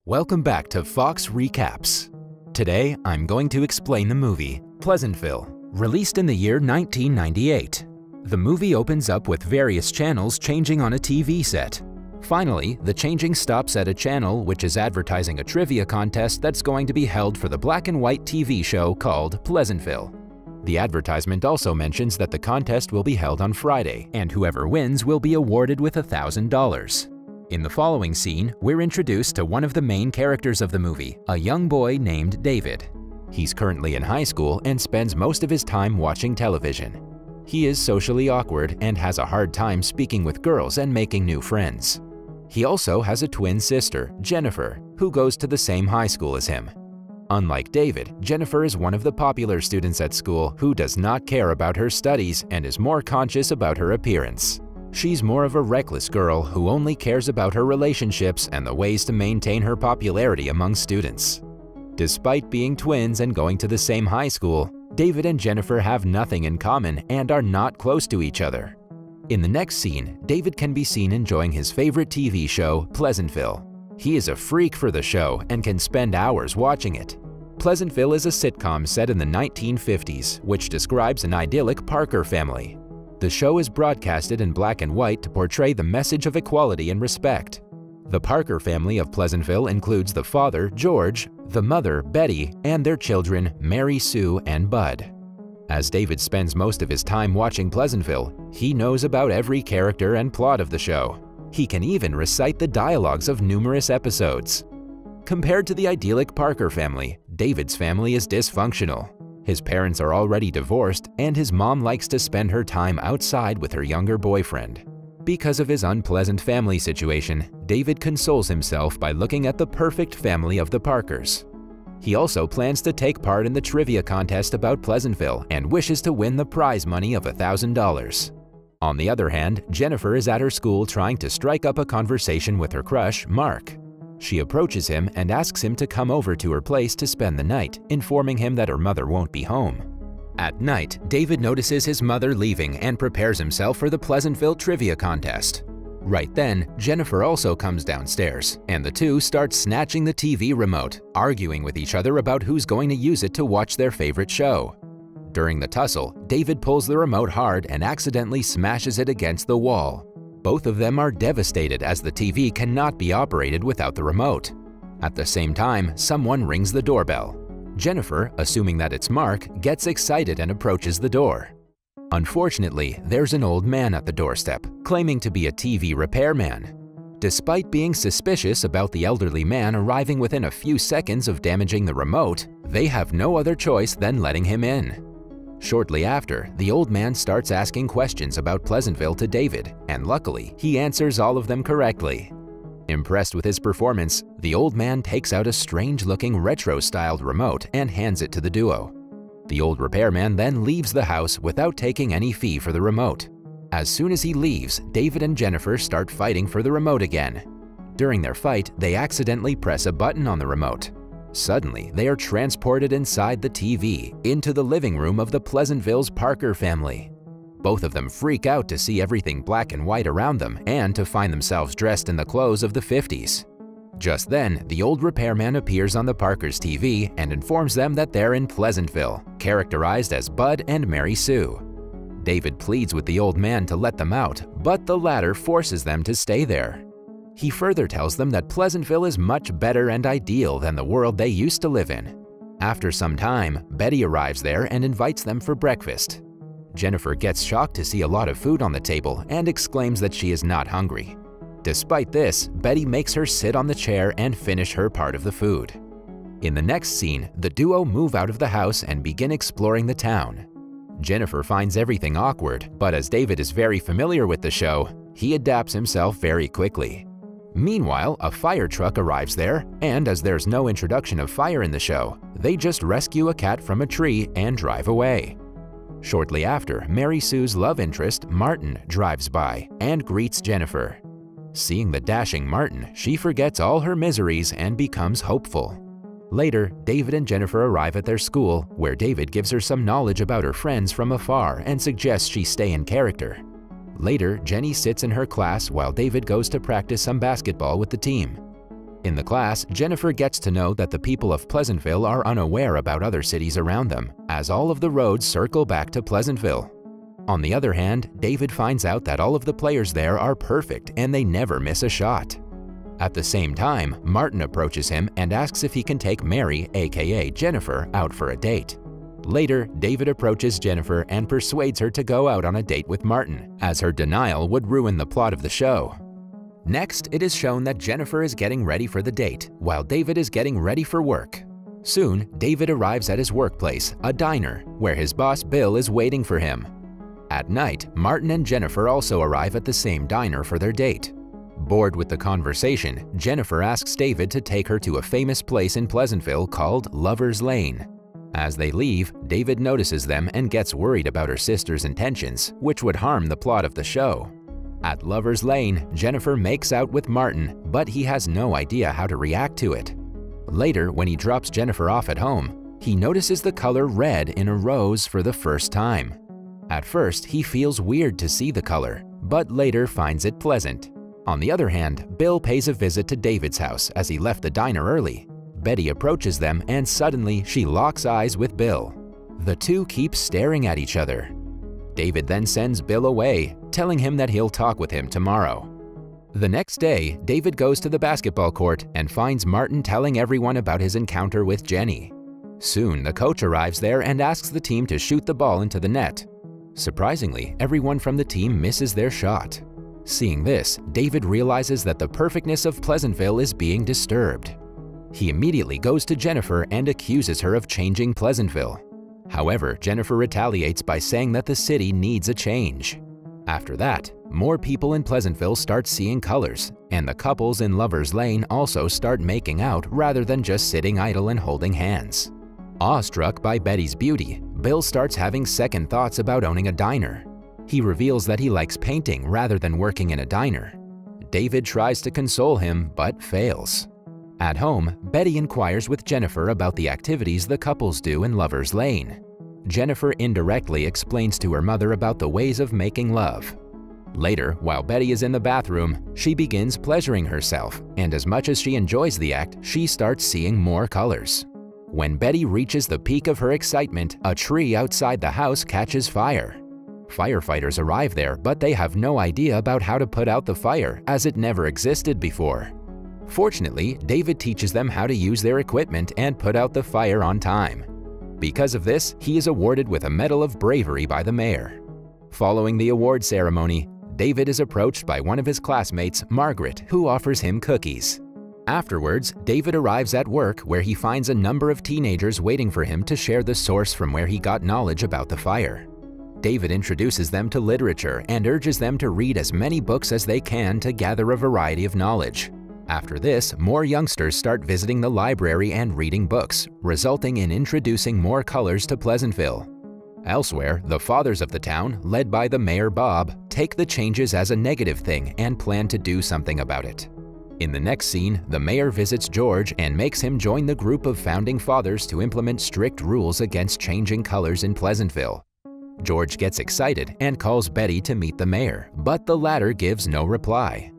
Welcome back to Fox Recaps. Today, I'm going to explain the movie Pleasantville, released in the year 1998. The movie opens up with various channels changing on a TV set. Finally, the changing stops at a channel which is advertising a trivia contest that's going to be held for the black and white TV show called Pleasantville. The advertisement also mentions that the contest will be held on Friday, and whoever wins will be awarded with $1,000. In the following scene, we're introduced to one of the main characters of the movie, a young boy named David. He's currently in high school and spends most of his time watching television. He is socially awkward and has a hard time speaking with girls and making new friends. He also has a twin sister, Jennifer, who goes to the same high school as him. Unlike David, Jennifer is one of the popular students at school who does not care about her studies and is more conscious about her appearance. She's more of a reckless girl who only cares about her relationships and the ways to maintain her popularity among students. Despite being twins and going to the same high school, David and Jennifer have nothing in common and are not close to each other. In the next scene, David can be seen enjoying his favorite TV show, Pleasantville. He is a freak for the show and can spend hours watching it. Pleasantville is a sitcom set in the 1950s, which describes an idyllic Parker family. The show is broadcasted in black and white to portray the message of equality and respect. The Parker family of Pleasantville includes the father, George, the mother, Betty, and their children, Mary Sue and Bud. As David spends most of his time watching Pleasantville, he knows about every character and plot of the show. He can even recite the dialogues of numerous episodes. Compared to the idyllic Parker family, David's family is dysfunctional. His parents are already divorced, and his mom likes to spend her time outside with her younger boyfriend. Because of his unpleasant family situation, David consoles himself by looking at the perfect family of the Parkers. He also plans to take part in the trivia contest about Pleasantville and wishes to win the prize money of $1,000. On the other hand, Jennifer is at her school trying to strike up a conversation with her crush, Mark. She approaches him and asks him to come over to her place to spend the night, informing him that her mother won't be home. At night, David notices his mother leaving and prepares himself for the Pleasantville trivia contest. Right then, Jennifer also comes downstairs, and the two start snatching the TV remote, arguing with each other about who's going to use it to watch their favorite show. During the tussle, David pulls the remote hard and accidentally smashes it against the wall. Both of them are devastated as the TV cannot be operated without the remote. At the same time, someone rings the doorbell. Jennifer, assuming that it's Mark, gets excited and approaches the door. Unfortunately, there's an old man at the doorstep, claiming to be a TV repairman. Despite being suspicious about the elderly man arriving within a few seconds of damaging the remote, they have no other choice than letting him in. Shortly after, the old man starts asking questions about Pleasantville to David, and luckily, he answers all of them correctly. Impressed with his performance, the old man takes out a strange-looking retro-styled remote and hands it to the duo. The old repairman then leaves the house without taking any fee for the remote. As soon as he leaves, David and Jennifer start fighting for the remote again. During their fight, they accidentally press a button on the remote. Suddenly, they are transported inside the TV, into the living room of the Pleasantville's Parker family. Both of them freak out to see everything black and white around them and to find themselves dressed in the clothes of the 50s. Just then, the old repairman appears on the Parkers' TV and informs them that they're in Pleasantville, characterized as Bud and Mary Sue. David pleads with the old man to let them out, but the latter forces them to stay there. He further tells them that Pleasantville is much better and ideal than the world they used to live in. After some time, Betty arrives there and invites them for breakfast. Jennifer gets shocked to see a lot of food on the table and exclaims that she is not hungry. Despite this, Betty makes her sit on the chair and finish her part of the food. In the next scene, the duo move out of the house and begin exploring the town. Jennifer finds everything awkward, but as David is very familiar with the show, he adapts himself very quickly. Meanwhile, a fire truck arrives there, and as there's no introduction of fire in the show, they just rescue a cat from a tree and drive away. Shortly after, Mary Sue's love interest, Martin, drives by and greets Jennifer. Seeing the dashing Martin, she forgets all her miseries and becomes hopeful. Later, David and Jennifer arrive at their school, where David gives her some knowledge about her friends from afar and suggests she stay in character. Later, Jenny sits in her class while David goes to practice some basketball with the team. In the class, Jennifer gets to know that the people of Pleasantville are unaware about other cities around them, as all of the roads circle back to Pleasantville. On the other hand, David finds out that all of the players there are perfect and they never miss a shot. At the same time, Martin approaches him and asks if he can take Mary, aka Jennifer, out for a date. Later, David approaches Jennifer and persuades her to go out on a date with Martin, as her denial would ruin the plot of the show. Next, it is shown that Jennifer is getting ready for the date, while David is getting ready for work. Soon, David arrives at his workplace, a diner, where his boss Bill is waiting for him. At night, Martin and Jennifer also arrive at the same diner for their date. Bored with the conversation, Jennifer asks David to take her to a famous place in Pleasantville called Lover's Lane. As they leave, David notices them and gets worried about her sister's intentions, which would harm the plot of the show. At Lover's Lane, Jennifer makes out with Martin, but he has no idea how to react to it. Later, when he drops Jennifer off at home, he notices the color red in a rose for the first time. At first, he feels weird to see the color, but later finds it pleasant. On the other hand, Bill pays a visit to David's house as he left the diner early. Betty approaches them and suddenly she locks eyes with Bill. The two keep staring at each other. David then sends Bill away, telling him that he'll talk with him tomorrow. The next day, David goes to the basketball court and finds Martin telling everyone about his encounter with Jenny. Soon, the coach arrives there and asks the team to shoot the ball into the net. Surprisingly, everyone from the team misses their shot. Seeing this, David realizes that the perfectness of Pleasantville is being disturbed. He immediately goes to Jennifer and accuses her of changing Pleasantville. However, Jennifer retaliates by saying that the city needs a change. After that, more people in Pleasantville start seeing colors, and the couples in Lover's Lane also start making out rather than just sitting idle and holding hands. Awestruck by Betty's beauty, Bill starts having second thoughts about owning a diner. He reveals that he likes painting rather than working in a diner. David tries to console him, but fails. At home, Betty inquires with Jennifer about the activities the couples do in Lover's Lane. Jennifer indirectly explains to her mother about the ways of making love. Later, while Betty is in the bathroom, she begins pleasuring herself, and as much as she enjoys the act, she starts seeing more colors. When Betty reaches the peak of her excitement, a tree outside the house catches fire. Firefighters arrive there, but they have no idea about how to put out the fire, as it never existed before. Fortunately, David teaches them how to use their equipment and put out the fire on time. Because of this, he is awarded with a Medal of Bravery by the mayor. Following the award ceremony, David is approached by one of his classmates, Margaret, who offers him cookies. Afterwards, David arrives at work where he finds a number of teenagers waiting for him to share the source from where he got knowledge about the fire. David introduces them to literature and urges them to read as many books as they can to gather a variety of knowledge. After this, more youngsters start visiting the library and reading books, resulting in introducing more colors to Pleasantville. Elsewhere, the fathers of the town, led by the mayor Bob, take the changes as a negative thing and plan to do something about it. In the next scene, the mayor visits George and makes him join the group of founding fathers to implement strict rules against changing colors in Pleasantville. George gets excited and calls Betty to meet the mayor, but the latter gives no reply.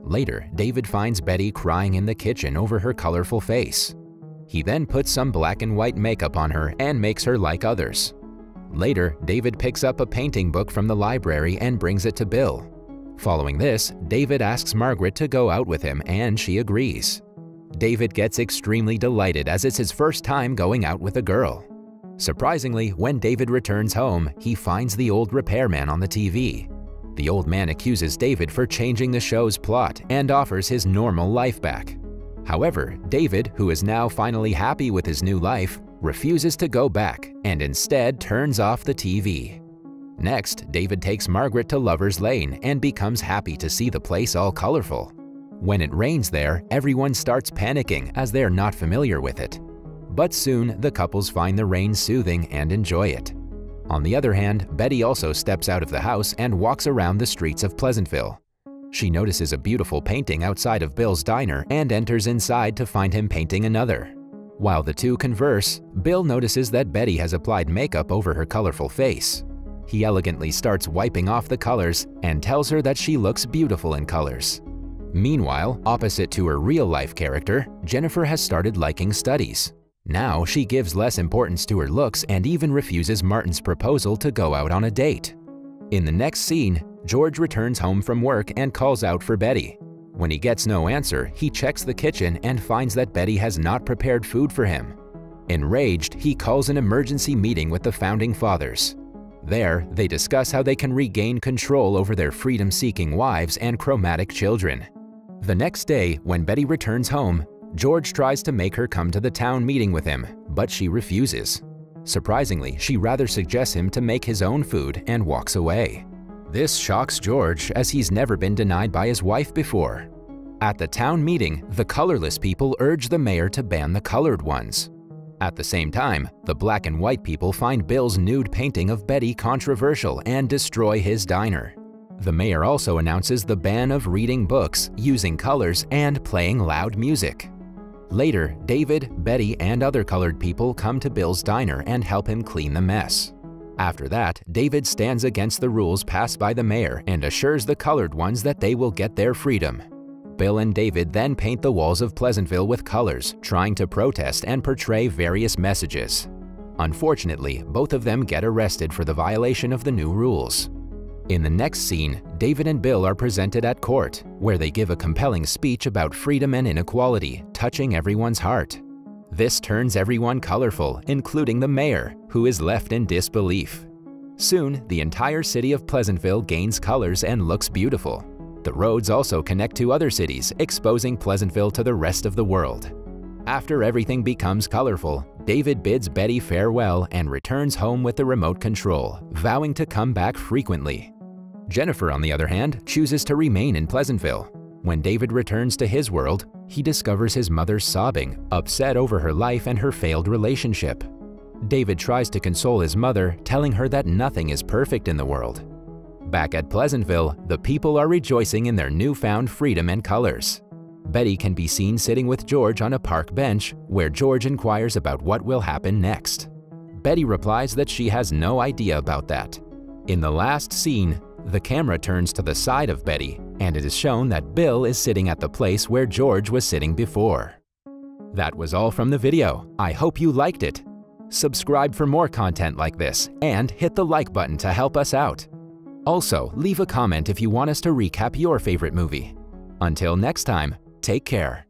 Later, David finds Betty crying in the kitchen over her colorful face. He then puts some black and white makeup on her and makes her like others. Later, David picks up a painting book from the library and brings it to Bill. Following this, David asks Margaret to go out with him and she agrees. David gets extremely delighted as it's his first time going out with a girl. Surprisingly, when David returns home, he finds the old repairman on the TV. The old man accuses David for changing the show's plot and offers his normal life back. However, David, who is now finally happy with his new life, refuses to go back and instead turns off the TV. Next, David takes Margaret to Lover's Lane and becomes happy to see the place all colorful. When it rains there, everyone starts panicking as they're not familiar with it. But soon, the couples find the rain soothing and enjoy it. On the other hand, Betty also steps out of the house and walks around the streets of Pleasantville. She notices a beautiful painting outside of Bill's diner and enters inside to find him painting another. While the two converse, Bill notices that Betty has applied makeup over her colorful face. He elegantly starts wiping off the colors and tells her that she looks beautiful in colors. Meanwhile, opposite to her real-life character, Jennifer has started liking studies. Now she gives less importance to her looks and even refuses Martin's proposal to go out on a date. In the next scene, George returns home from work and calls out for Betty. When he gets no answer, he checks the kitchen and finds that Betty has not prepared food for him. Enraged, he calls an emergency meeting with the Founding Fathers. There, they discuss how they can regain control over their freedom-seeking wives and chromatic children. The next day, when Betty returns home, George tries to make her come to the town meeting with him, but she refuses. Surprisingly, she rather suggests him to make his own food and walks away. This shocks George, as he's never been denied by his wife before. At the town meeting, the colorless people urge the mayor to ban the colored ones. At the same time, the black and white people find Bill's nude painting of Betty controversial and destroy his diner. The mayor also announces the ban of reading books, using colors, and playing loud music. Later, David, Betty, and other colored people come to Bill's diner and help him clean the mess. After that, David stands against the rules passed by the mayor and assures the colored ones that they will get their freedom. Bill and David then paint the walls of Pleasantville with colors, trying to protest and portray various messages. Unfortunately, both of them get arrested for the violation of the new rules. In the next scene, David and Bill are presented at court, where they give a compelling speech about freedom and inequality, touching everyone's heart. This turns everyone colorful, including the mayor, who is left in disbelief. Soon, the entire city of Pleasantville gains colors and looks beautiful. The roads also connect to other cities, exposing Pleasantville to the rest of the world. After everything becomes colorful, David bids Betty farewell and returns home with the remote control, vowing to come back frequently. Jennifer, on the other hand, chooses to remain in Pleasantville. When David returns to his world, he discovers his mother sobbing, upset over her life and her failed relationship. David tries to console his mother, telling her that nothing is perfect in the world. Back at Pleasantville, the people are rejoicing in their newfound freedom and colors. Betty can be seen sitting with George on a park bench, where George inquires about what will happen next. Betty replies that she has no idea about that. In the last scene, the camera turns to the side of Betty, and it is shown that Bill is sitting at the place where George was sitting before. That was all from the video. I hope you liked it. Subscribe for more content like this, and hit the like button to help us out. Also, leave a comment if you want us to recap your favorite movie. Until next time, take care.